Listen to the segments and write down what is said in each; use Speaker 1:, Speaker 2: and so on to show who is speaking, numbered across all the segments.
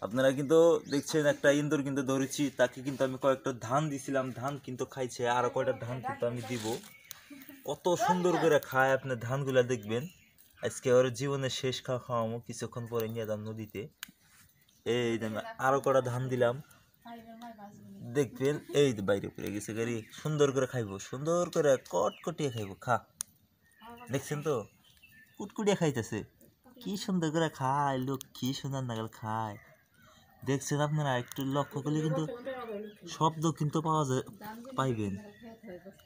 Speaker 1: আপনারা কিন্তু দেখছেন একটা ইন্দুর কিন্তু ধরেছি, তাকে কিন্তু আমি কয়েকটা ধান দিছিলাম, ধান কিন্তু খাইছে, আর কয়টা ধান কিন্তু আমি দিব। কত সুন্দর করে খায়, আপনি ধানগুলা দেখবেন। আজকে ওর জীবনের শেষ খাওয়াবো, কিছুক্ষণ পরে নিয়ে যাম নদীতে। এই যে আমি আরো কটা ধান দিলাম, দেখবেন। এই যে বাইরে পড়ে গেছে গাড়ি, সুন্দর করে খাইবো, সুন্দর করে কটকটিয়ে খাইবো। খা, দেখছেন তো কুটকুটিয়ে খাইতেছে, কি সুন্দর করে খায় লোক, কি সুন্দর নাগাল খায়। দেখছেন আপনারা, একটু লক্ষ্য করলে কিন্তু শব্দ কিন্তু পাওয়া যায়, পাইবেন।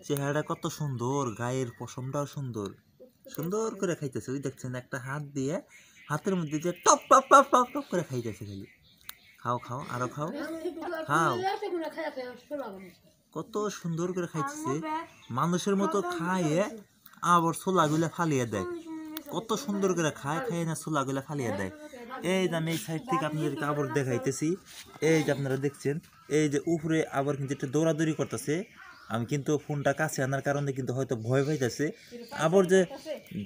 Speaker 1: চেহারাটা কত সুন্দর, গায়ের পশমটাও সুন্দর, সুন্দর করে খাইতেছে। ওই দেখছেন একটা হাত দিয়ে, হাতের মধ্যে যে top top top top top করে খাইতেছে খালি। খাও খাও, আরো খাও, খাও। কত সুন্দর করে খাইতেছে, মানুষের মতো খায়, আবার ছোলাগুলা ফালিয়ে দেয়। কত সুন্দর করে খায়, খায় না ছোলাগুলা ফালিয়ে দেয়। এই যে আমি এই সাইড থেকে আপনাদেরকে আবার দেখাইতেছি। এই যে আপনারা দেখছেন, এই যে উপরে আবার কিন্তু একটু দৌড়াদৌড়ি করতেছে। আমি কিন্তু ফোনটা কাছে আনার কারণে কিন্তু হয়তো ভয় পাইতেছে। আবার যে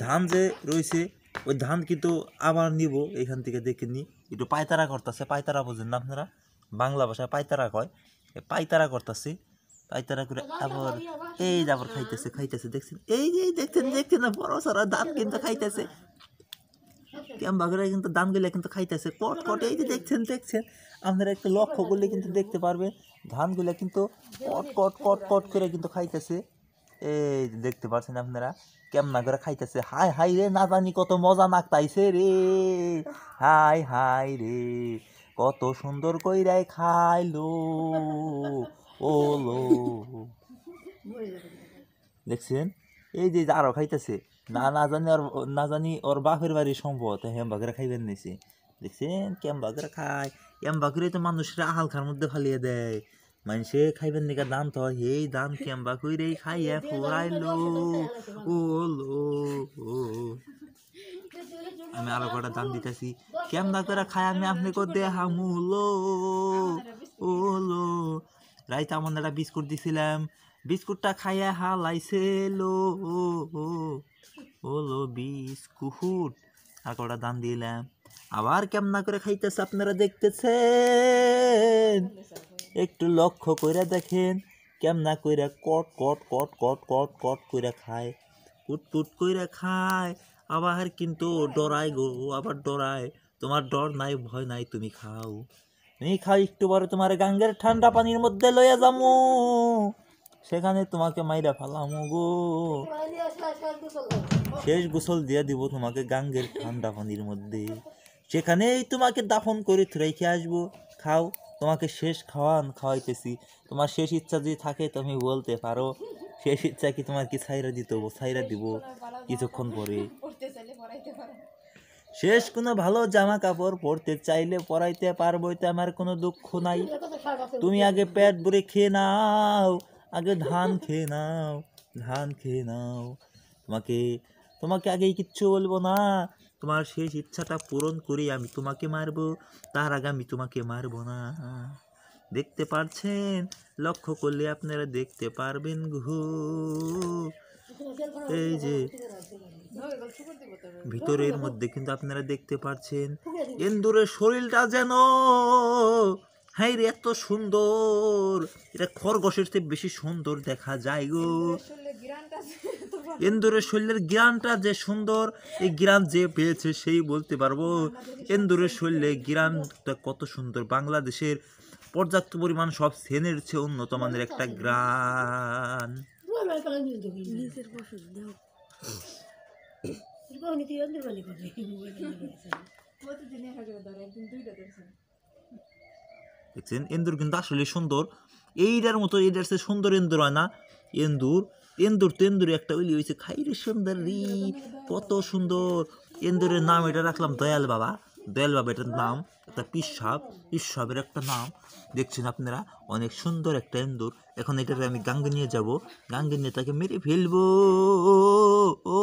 Speaker 1: ধান যে রয়েছে, ওই ধান কিন্তু আবার নিব এখান থেকে, দেখে নি একটু পায়তারা করতেছে। পায়তারা বোঝেন না আপনারা, বাংলা ভাষায় পায়তারা কয়। পায়তারা করতেছে, পায়তারা করে আবার এই যে আবার খাইতেছে, খাইতেছে। দেখছেন, এই যে দেখছেন, দেখছেন না, বড় সড়ো ধান কিন্তু খাইতেছে। কিন্তু ধানগুলা কিন্তু খাইতেছে কট কট। এই যে দেখছেন, দেখছেন আপনারা একটু লক্ষ্য করলে কিন্তু দেখতে পারবেন, ধানগুলা কিন্তু কট কট কট কট করে কিন্তু খাইতেছে। এই যে দেখতে পাচ্ছেন আপনারা কেমনা করে খাইতেছে। হাই হাই রে, না জানি কত মজা নাকতাইছে রে, হাই হাই রে, কত সুন্দর কইরাই খাইলো ওলো। দেখছেন, এই যে আরো খাইতেছে। না না জানি ওর, না জানি ওর বাপের বাড়ির সম্ভবত হেমবাগেরা খাইবেন নিছে। দেখছেন কেমবাগেরা খায়, এমবাগেরাই তো মানুষের আহালখার মধ্যে ফালিয়ে দেয়। মানুষে খাইবেন নিকা দান তো, এই দান কেমবা কইরেই খাইয়া ফুরাইলো ওলো। আমি আরো কটা দান দিতেছি, কেমবা করে খায় আমি আপনাকে দেহামুলো ওলো। রাইতে আমার একটা বিস্কুট দিছিলাম, বিস্কুটটা খাইয়া হালাইছে লো ওলো বিস্কুট। আর কটা দান দিলাম, আবার কেমনা করে খাইতেছে আপনারা দেখতেছেন। একটু লক্ষ্য করে দেখেন, কেমনা কইরা কট কট কট কট কট কট কইরা খায়, কুট কুট কইরা খায়। আবার কিন্তু ডরায় গো, আবার ডরায়। তোমার ডর নাই, ভয় নাই, তুমি খাও, তুমি খাও। একটু পরে তোমার গাঙ্গের ঠান্ডা পানির মধ্যে লইয়া যামু, সেখানে তোমাকে মাইরা ফালামু গো। শেষ গোসল দিয়া দিব তোমাকে গাঙ্গের ঠান্ডা পানির মধ্যে, সেখানেই তোমাকে দাফন করে রেখে আসবো। খাও, তোমাকে শেষ খাওয়াইতেছি। তোমার শেষ ইচ্ছা যদি থাকে তুমি বলতে পারো, শেষ ইচ্ছা কি তোমার কি ছাইরা দিতে হবো? ছাইরা দিব কিছুক্ষণ পরে। শেষ কোনো ভালো জামা কাপড় পরতে চাইলে পরাইতে পারবো, এতে আমার কোনো দুঃখ নাই। তুমি আগে পেট ভরে খেয়ে নাও, আগে ধান খেয়ে নাও, ধান খেয়ে নাও। তোমাকে তোমাকে আগে কিচ্ছু বলবো না, তোমার শেষ ইচ্ছাটা পূরণ করি আমি তোমাকে মারবো, তার আগে আমি তোমাকে মারবো না। দেখতে পারছেন, লক্ষ্য করলে আপনারা দেখতে পারবেন গো। এই যে ভিতরের মধ্যে কিন্তু আপনারা দেখতে পাচ্ছেন, এন্দুরের শরীরটা যেন, হাই রে এত সুন্দর, এটা খরগোশের চেয়ে বেশি সুন্দর দেখা যায় গো। এন্দুরের শরীরের গ্রানটা যে সুন্দর, এই গ্রান যে পেয়েছে সেই বলতে পারবো এন্দুরের শরীরে গ্রানটা কত সুন্দর। বাংলাদেশের পর্যাপ্ত পরিমাণ সব সেনের চেয়ে উন্নত মানের একটা গ্রান। দেখছেন, এন্দুর কিন্তু আসলে সুন্দর, এইটার মতো এটার চেয়ে সুন্দর এন্দুর হয় না। এন্দুর এন্দুর তো এন্দুর একটা ওইলি হয়েছে, খাইরে সুন্দর রি, কত সুন্দর। এন্দুরের নাম এটা রাখলাম দয়াল বাবা, দয়াল বাবা এটার নাম। একটা পিসাব, পিসাবের একটা নাম। দেখছেন আপনারা, অনেক সুন্দর একটা এন্দুর। এখন এটাকে আমি গাঙ্গে নিয়ে যাব, গাঙ্গে নিয়ে তাকে মেরে ফেলবো ও।